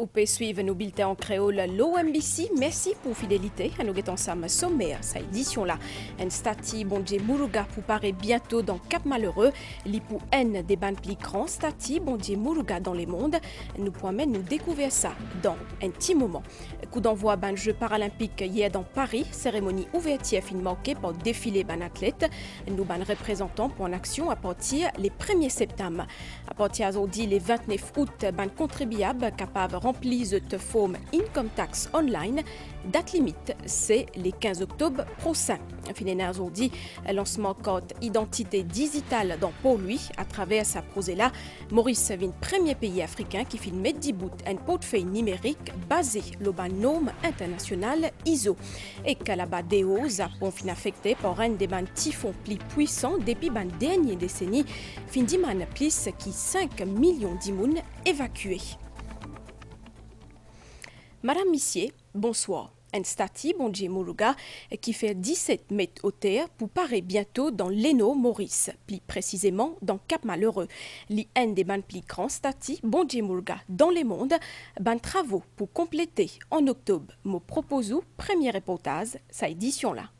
Vous pouvez suivre nos bulletins en créole l'OMBC. Merci pour fidélité. À nous guettons ensemble sommaire, cette édition-là. Un stati Bondje Muruga pour paraître bientôt dans Cap Malheureux. L'ipou N des bandes plus grands stati Bondje Muruga dans les mondes. Nous pourrons même nous découvrir ça dans un petit moment. Coup d'envoi ban Jeux paralympiques hier dans Paris. Cérémonie ouverture fin marquée par défilé ban athlètes. Nous ban représentants pour en action à partir les 1er septembre. À partir d'aujourd'hui, les 29 août, ban contribuable capable remplir de forme income tax online. Date limite, c'est les 15 octobre prochain. Finalement, aujourd'hui, lancement code identité digitale dans pour lui à travers sa prosella. Maurice est le premier pays africain qui filme d'Ibout un portefeuille numérique basé sur le norme international ISO. Et qu'à la base des hauts, Japon fin affecté par un des bandes typhons plus puissants depuis la dernière décennie, fin d'Iman plus qui 5 millions d'immunes évacués. Madame Missier, bonsoir. Un stati Bondje Muruga qui fait 17 mètres hauteur pour paraître bientôt dans l'Eno Maurice, plus précisément dans Cap Malheureux. L'un des bandes plus grands stati Bondje Muruga dans les mondes, ban travaux pour compléter en octobre. Me propose premier reportage, sa édition-là.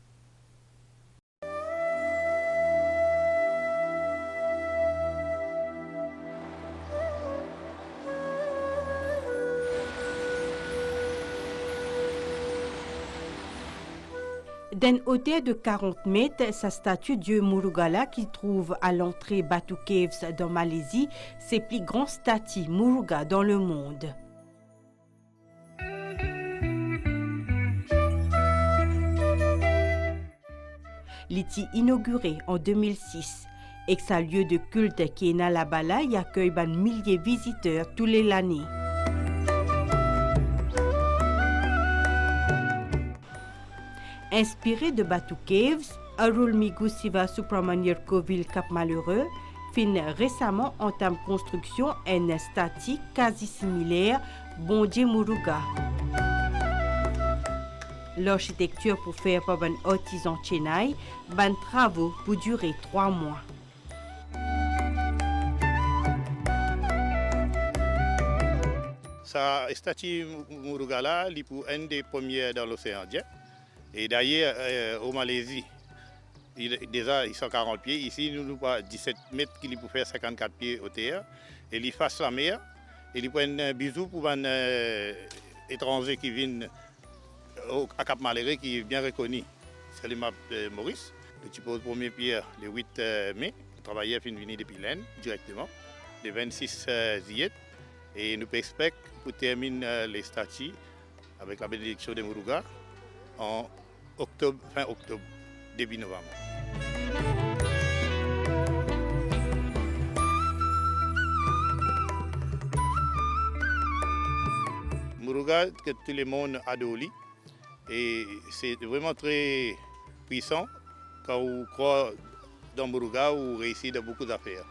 D'une hauteur de 40 mètres, sa statue Dieu Murugala qui trouve à l'entrée Batu Caves dans Malaisie, c'est le plus grand statue Muruga dans le monde. Il est inauguré en 2006 et sa lieu de culte qui est Nalabala y accueille un millier de visiteurs tous les années. Inspiré de Batu Caves, Arulmigu Siva Supramanier Coville Cap Malheureux fin récemment entame construction un statue quasi similaire Bondje Muruga. L'architecture pour faire par un artisan Chennai, ban travaux pour durer 3 mois. Sa statue Muruga là, c'est une des premières dans l'océan Indien. Et d'ailleurs, au Malaisie, déjà, ils sont 40 pieds. Ici, nous avons 17 mètres qui peut faire 54 pieds au terre. Et ils fassent la mer. Et ils prennent un bisou pour les étrangers qui viennent à Cap Malheureux, qui est bien reconnu. C'est le map Maurice. Tu poses le premier pierre le 8 mai. Le travailleur est venu depuis l'Inde directement, le 26 juillet. Et nous espérons pour terminer les statues avec la bénédiction de Muruga en octobre, fin octobre, début novembre. Muruga, que tout le monde adore, et c'est vraiment très puissant. Quand on croit dans Muruga, on réussit dans beaucoup d'affaires.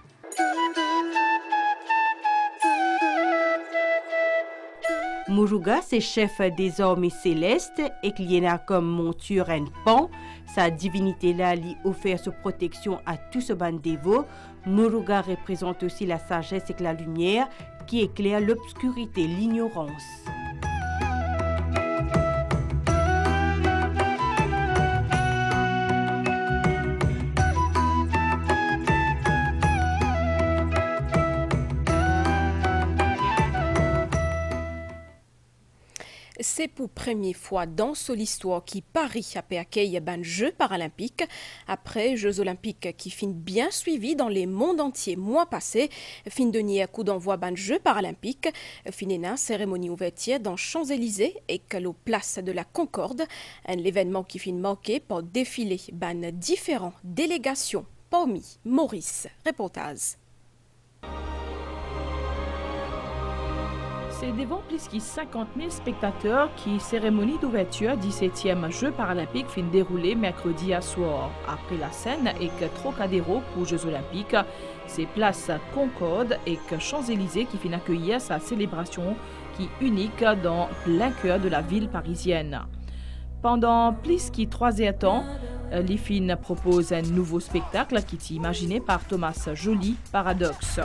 Muruga, c'est chef des armées célestes et qu'il y en a comme monture un pan. Sa divinité-là lui offert sa protection à tout ce band dévot. Muruga représente aussi la sagesse et la lumière qui éclaire l'obscurité, l'ignorance. C'est pour la première fois dans son histoire qui Paris a pu accueillir un Jeux paralympiques. Après Jeux olympiques qui finissent bien suivis dans les mondes entiers mois passé, fin de nier coup d'envoi ban Jeux paralympiques, finena cérémonie ouverture dans Champs-Élysées et que la place de la Concorde, un événement qui finit marqué par défilé ban différentes délégations parmi Maurice. Reportage. C'est devant plus de 50 000 spectateurs qui cérémonie d'ouverture 17e Jeux paralympiques fin déroulée mercredi à soir. Après la scène et que Trocadéro pour Jeux olympiques, c'est place Concorde et que Champs-Élysées qui fin accueillir sa célébration qui est unique dans plein cœur de la ville parisienne. Pendant plus de 3 heures de temps, l'IFIN propose un nouveau spectacle qui est imaginé par Thomas Joly, Paradoxe.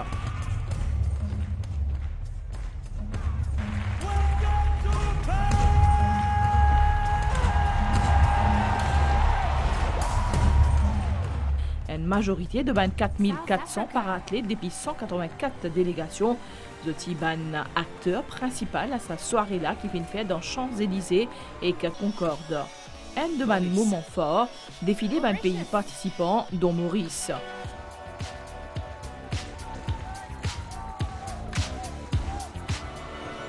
majorité de 4400 para-athlètes depuis 184 délégations. Zoti ban acteur principal à sa soirée là qui vient faire dans Champs-Élysées et Concorde. Un de ban moments forts, défilé ban pays participants dont Maurice.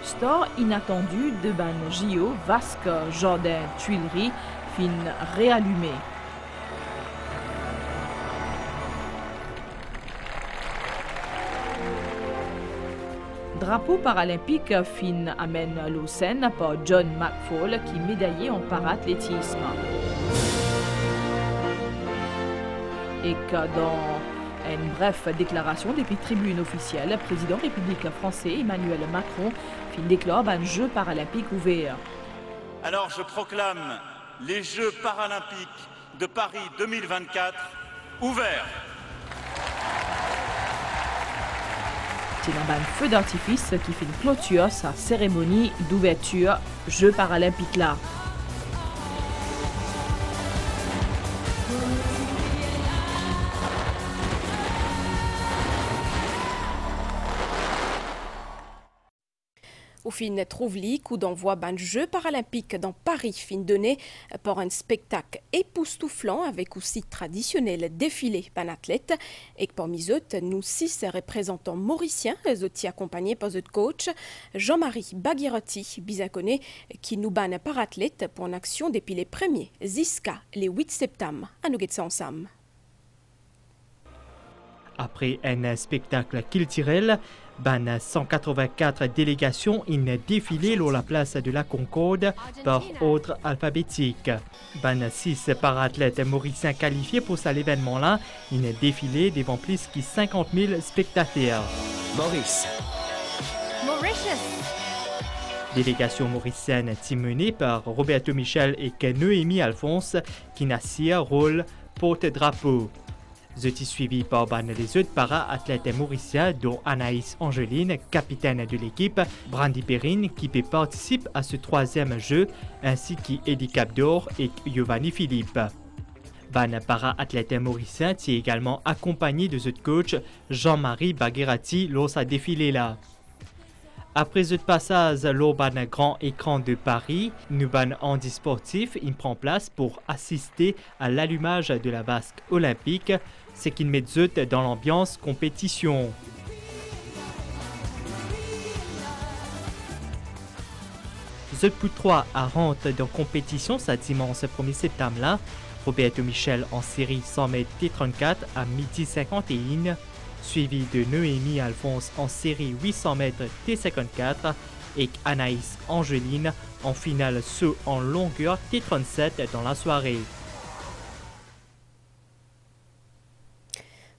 Store inattendu de ban JO, Vasque, Jordan, Tuileries, fin réallumé. Drapeau paralympique fin amène l'Océan par John McFall qui médaillé en para-athlétisme. Et que dans une brève déclaration depuis tribune officielle, le président républicain français Emmanuel Macron fin déclare un jeu paralympique ouvert. Alors je proclame les Jeux paralympiques de Paris 2024 ouverts. C'est un feu d'artifice qui fait une clôture sa cérémonie d'ouverture Jeux paralympiques là. Au fin trouve-li, coup d'envoi d'un jeu paralympique dans Paris, fin donné par un spectacle époustouflant avec aussi traditionnel défilé d'un athlète. Et parmi eux, nous 6 représentants mauriciens, aussi accompagnés par notre coach Jean-Marie Baguirotti, Bizaconé, qui nous banne par athlète pour une action depuis les premiers Ziska, les 8 septembre. À nous guetter ensemble. Après un spectacle culturel, ban 184 délégations in défilé sur la place de la Concorde par ordre alphabétique. Ban 6 para-athlètes mauriciens qualifiés pour cet événement-là, in défilé devant plus de 50 000 spectateurs. Maurice. Délégation mauricienne menée par Roberto Michel et Noémie Alphonse qui n'assirent rôle porte-drapeau. Zeti suivi par les autres para-athlètes mauriciens dont Anaïs Angeline, capitaine de l'équipe, Brandy Perrine qui participe à ce 3e jeu, ainsi qu'Eddie Capdor et Giovanni Philippe. Ban para-athlète mauricien est également accompagné de notre coach Jean-Marie Baguirotti lors de sa défilé là. Après ce passage lors d'un grand écran de Paris, nous ban handi sportif il prend place pour assister à l'allumage de la vasque olympique, ce qui met dans l'ambiance compétition. Zut pour 3 à rentre dans compétition ce dimanche 1er septembre là. Roberto Michel en série 100 mètres T34 à midi 51. Suivi de Noémie Alphonse en série 800 mètres T54 et Anaïs Angeline en finale saut en longueur T37 dans la soirée.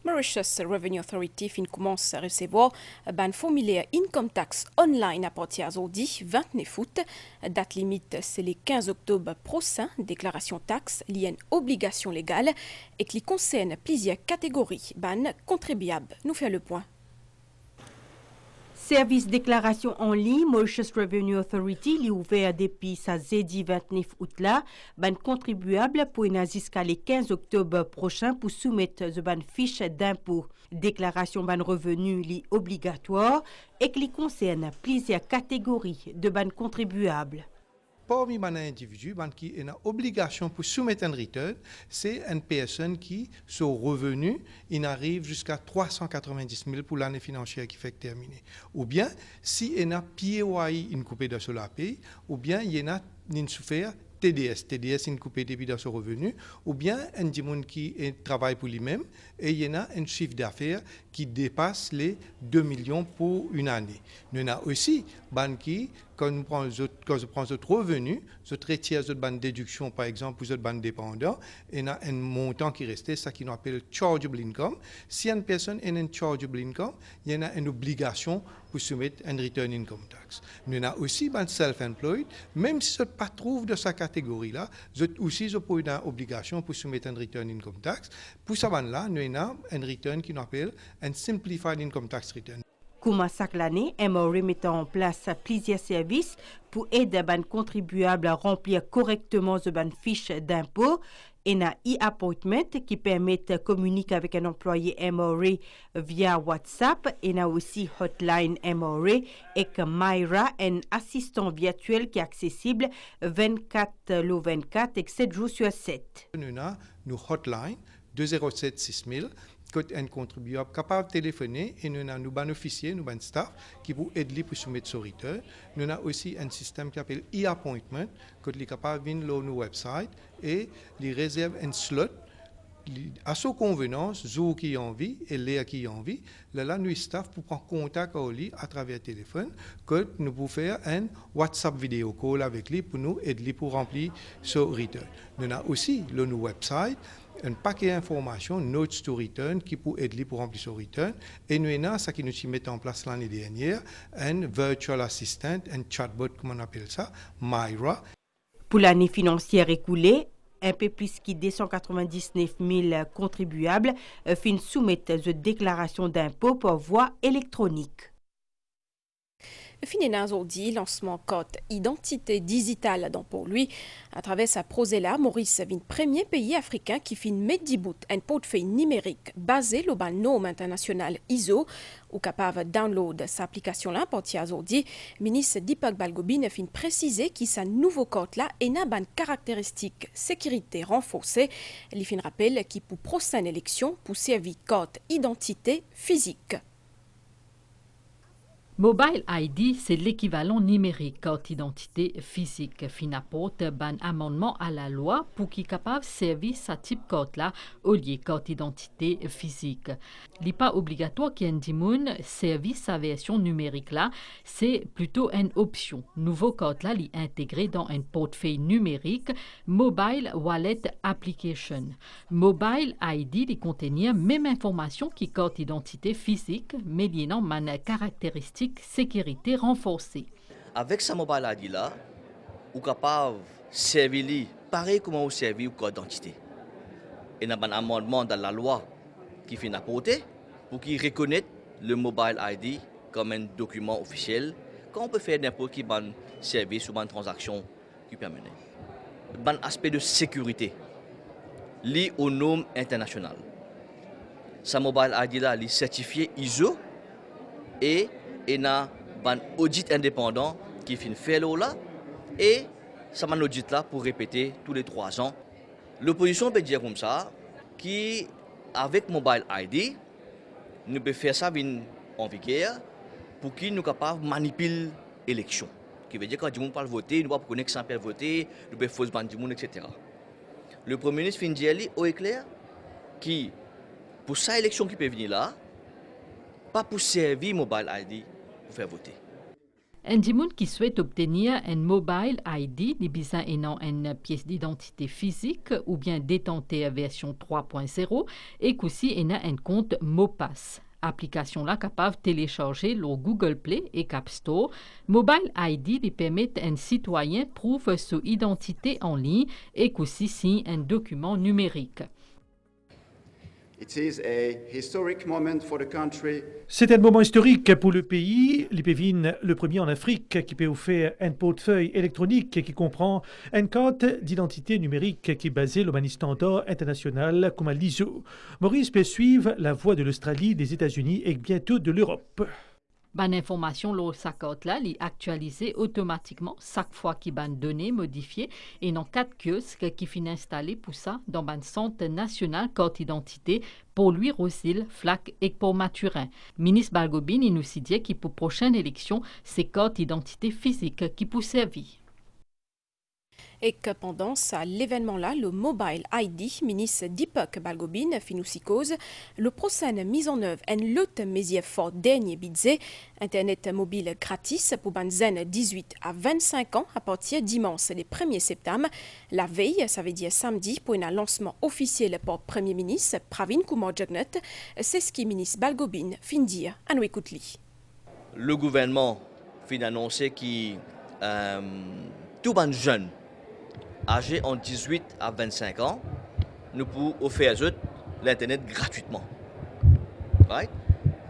Mauritius Revenue Authority fin commence à recevoir un formulaire income tax online à partir d'aujourd'hui 29 août. Date limite c'est le 15 octobre prochain. Déclaration taxe liée à une obligation légale et qui concerne plusieurs catégories contribuables. Nous faisons le point. Service déclaration en ligne, Mauritius Revenue Authority, est ouvert depuis sa jeudi 29 août là, ban contribuable pour une jusqu'à le 15 octobre prochain pour soumettre une fiche d'impôt. Déclaration ban revenu li obligatoire et qui concerne plusieurs catégories de ban contribuables. Parmi les individus qui ont une obligation pour soumettre un return, c'est une personne qui, son revenu, il arrive jusqu'à 390 000 pour l'année financière qui fait terminer. Ou bien, si il y a PAYE, une coupée de cela paye, ou bien il y a une souffert TDS, une coupée depuis dans son revenu, ou bien un monde qui travaille pour lui-même et il y en a un chiffre d'affaires qui dépasse les 2 millions pour une année. Nous avons aussi qui, quand je prends notre revenu, je retire notre déduction, par exemple, pour notre bande dépendant, il y a un montant qui restait, ça qui nous appelle chargeable income. Si une personne a un chargeable income, il y en a une obligation pour soumettre un return income tax. Nous avons aussi self-employed, même si je ne pas trouve de sa catégorie-là, je aussi une obligation pour soumettre un return income tax. Pour ça, là, nous avons un return qui nous appelle un simplified income tax return. Comme chaque année, MRA met en place plusieurs services pour aider les contribuables à remplir correctement les fiches d'impôt. Et un e-appointment qui permet de communiquer avec un employé MRA via WhatsApp. Et a aussi Hotline MRA et Myra, un assistant virtuel qui est accessible 24/24 et 7 jours sur 7. Nous avons nos Hotline 207 6000. Un contribuable capable de téléphoner et nous avons nos officiers, nos staff qui vous aident pour soumettre son return. Nous avons aussi un système qui s'appelle e-appointment, qui est capable de venir sur nos website et les réserve un slot à sa convenance, jour qui a envie et l'heure qui a envie. Là, nous staff pour prendre contact avec lui à travers le téléphone, que nous pouvons faire un WhatsApp vidéo call avec lui pour nous aider pour remplir son return. Nous avons aussi nos website un paquet d'informations, Notes to Return, qui peut aider pour remplir son return. Et nous avons ça qui nous mis en place l'année dernière, un virtual assistant, un chatbot, comme on appelle ça, Myra. Pour l'année financière écoulée, un peu plus que 299 000 contribuables fin soumettre une déclaration d'impôt par voie électronique. Finina aujourd'hui, lancement code identité digitale dans pour lui. À travers sa prosella, Maurice est le premier pays africain qui fait Mediboot, un portefeuille numérique basé sur le norme international ISO, ou capable de download cette application-là, partir aujourd'hui. Ministre Dipak Balgobin a fin préciser que sa nouveau code-là est une caractéristique sécurité renforcée. Il fin rappelle qu'il pour prochaine élection pour servir code identité physique. Mobile ID, c'est l'équivalent numérique carte d'identité physique. Fin apporte un amendement à la loi pour qu'il capable de servir ce type carte là au lieu de carte d'identité physique. Il n'est pas obligatoire qu'il y ait un service sa version numérique là, c'est plutôt une option. Nouveau carte là, est intégré dans un portefeuille numérique Mobile Wallet Application. Mobile ID, il contient même information qui carte d'identité physique, mais il y a une caractéristique sécurité renforcée. Avec ce mobile ID là, vous êtes capable de servir pareil comme vous servez au code d'identité. Il y a un amendement dans la loi qui fait apporter pour qu'il reconnaisse le mobile ID comme un document officiel qu'on peut faire n'importe qui ban service ou ban transaction qui permet. Un aspect de sécurité lié aux normes internationales. Ce mobile ID là est certifié ISO et il y a un audit indépendant qui fait faire là et ça m'a audit là pour répéter tous les 3 ans. L'opposition peut dire comme ça qu'avec Mobile ID, nous pouvons faire ça en vigueur pour qu'il nous capable de manipuler l'élection. Qui veut dire que quand du monde parle voter, nous ne pouvons pas connaître sans faire voter, nous pouvons fausser ban du monde, etc. Le Premier ministre fin dire au éclair qui pour sa élection qui peut venir là, pas pour servir Mobile ID pour faire voter. Un monde qui souhaite obtenir un Mobile ID, il besoin une pièce d'identité physique ou bien détenter version 3.0 et qu'aussi il a un compte MoPass. Application là capable de télécharger le Google Play et App Store. Mobile ID lui permet à un citoyen prouve son identité en ligne et qu'aussi signe un document numérique. C'est un moment historique pour le pays. L'IPEVIN, le premier en Afrique, qui peut offrir un portefeuille électronique qui comprend une carte d'identité numérique qui est basée sur un standard international comme l'ISO. Maurice peut suivre la voie de l'Australie, des États-Unis et bientôt de l'Europe. Ban information sur sa carte là, est actualisée automatiquement chaque fois qu'il ban données modifiées et dans 4 kiosques qui finissent installés pour ça dans ban centre national carte d'identité pour lui Rosil, Flac et pour Maturin. Ministre Balgobin il nous dit qu'il pour prochaine élection, c'est carte d'identité physique qui peut servir. Et que pendant l'événement-là, le Mobile ID, ministre Dipak Balgobin, finoussicose, le prochaine mise en œuvre un lot mesure fort dernier budget, Internet mobile gratis pour banzen 18 à 25 ans à partir dimanche le 1er septembre. La veille, ça veut dire samedi, pour un lancement officiel par Premier ministre Pravin Kumar Jugnauth. C'est ce que ministre Balgobin fin dire à nous écouter. Le gouvernement fin annoncer que tout ban jeune âgés en 18 à 25 ans, nous pouvons offrir l'Internet gratuitement. Right?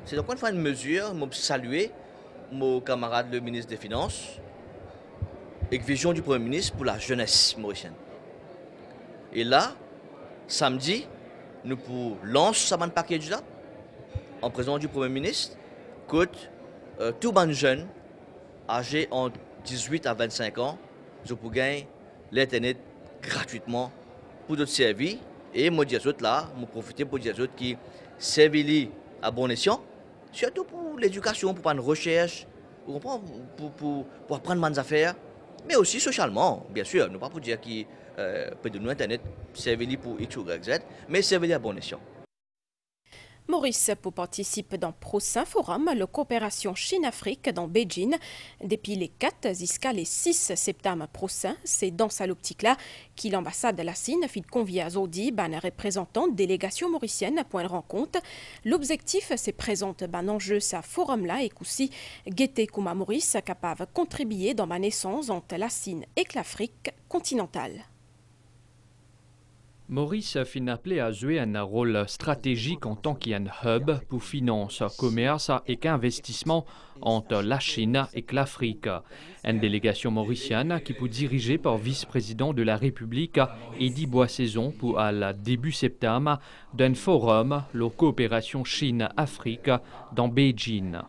C'est donc une mesure, je salue mon camarade le ministre des Finances et vision du Premier ministre pour la jeunesse mauricienne. Et là, samedi, nous pour lancer ce package là en présence du Premier ministre, que tous les jeunes âgés entre 18 à 25 ans, je peux gagner l'Internet gratuitement pour d'autres services. Et moi, je là, je profite pour dire qui servent à bon escient, surtout pour l'éducation, pour faire une recherche, pour apprendre des affaires, mais aussi socialement, bien sûr. Nous ne pouvons pas dire que peut nous Internet servent pour X ou Y, Z, mais servent à bon escient. Maurice pour participer dans le prochain forum, la coopération Chine-Afrique dans Beijing. Depuis les 4 jusqu'à les 6 septembre prochains, c'est dans cette optique-là que l'ambassade de la Chine fit convier à Zodi, un représentant de délégation mauricienne pour une rencontre. L'objectif, c'est présenter un enjeu ce forum-là et aussi guetter comment Maurice est capable de contribuer dans ma naissance entre la Chine et l'Afrique continentale. Maurice a fin appelé à jouer un rôle stratégique en tant qu'un hub pour finance, commerce et investissement entre la Chine et l'Afrique. Une délégation mauricienne qui peut diriger par vice-président de la République Eddy Boissaison pour à début septembre d'un forum, la coopération Chine-Afrique dans Beijing.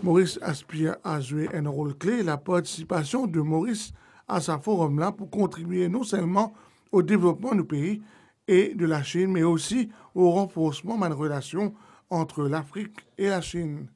Maurice aspire à jouer un rôle clé. La participation de Maurice à ce forum-là pour contribuer non seulement au développement du pays et de la Chine, mais aussi au renforcement de la relation entre l'Afrique et la Chine.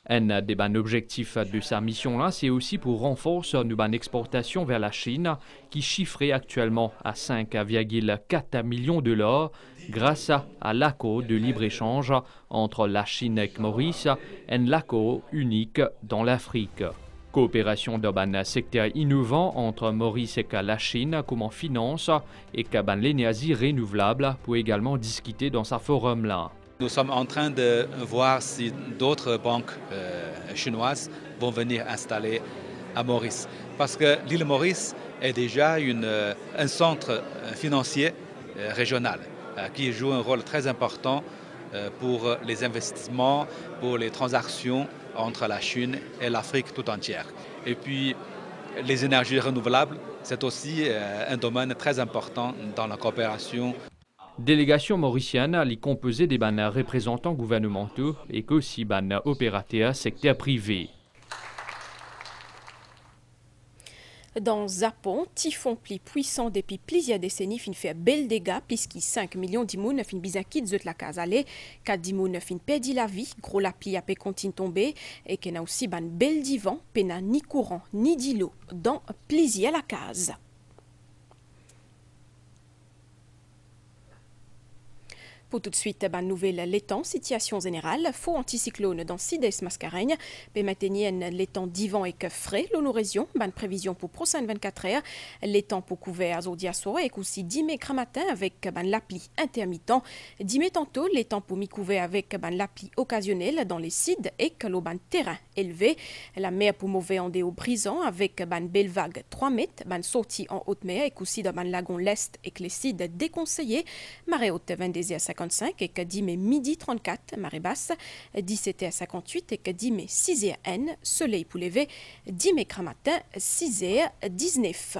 Un des objectifs de sa mission-là, c'est aussi pour renforcer nos exportations vers la Chine, qui chiffrait actuellement à 5,4 millions de dollars grâce à l'accord de libre-échange entre la Chine et Maurice, un accord unique dans l'Afrique. Coopération dans un secteur innovant entre Maurice et la Chine comme en finance et l'énergie renouvelable pour également discuter dans ce forum-là. Nous sommes en train de voir si d'autres banques chinoises vont venir installer à Maurice. Parce que l'île Maurice est déjà un centre financier régional qui joue un rôle très important pour les investissements, pour les transactions entre la Chine et l'Afrique tout entière. Et puis, les énergies renouvelables, c'est aussi un domaine très important dans la coopération. Délégation mauricienne est composée des représentants gouvernementaux et aussi des opérateurs secteur privé. Dans Japon, typhon plus puissant depuis plusieurs décennies fin fait bel dégâts puisque 5 millions d'imounes fin bizaki de la case aller, 4 d'imounes fin perdu la vie, gros la pluie a continue tomber et qu'il a aussi ban bel divan, pena ni courant ni d'îlot dans plusieurs la case. Pour tout de suite, nouvelle l'étang, situation générale, faux anticyclone dans Sides Mascareigne, permettent l'étang divan et que frais, l'eau région, prévision pour prochaine 24 heures, l'étang pour couvert aujourd'hui à soir et aussi 10 mai matin avec la pluie intermittent, 10 mai tantôt, l'étang pour mi-couvert avec la pluie occasionnelle dans les sides et que l'eau terrain élevé, la mer pour mauvais en déo brisant avec belle vague 3 mètres, sortie en haute mer et aussi dans lagon l'est et que les sides déconseillés, marée haute 22 à 55 et que 10 mai midi 34, marée basse, 17 à 58 et que 10 mai 6 h N, soleil pour lever, 10 mai matin 6 h 19.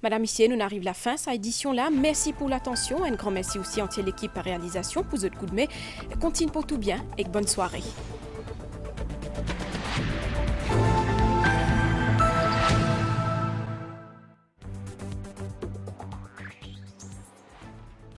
Madame, Monsieur, nous arrivons à la fin de cette édition-là. Merci pour l'attention. Un grand merci aussi entier l'équipe à réalisation pour votre coup de main. Continue pour tout bien et bonne soirée.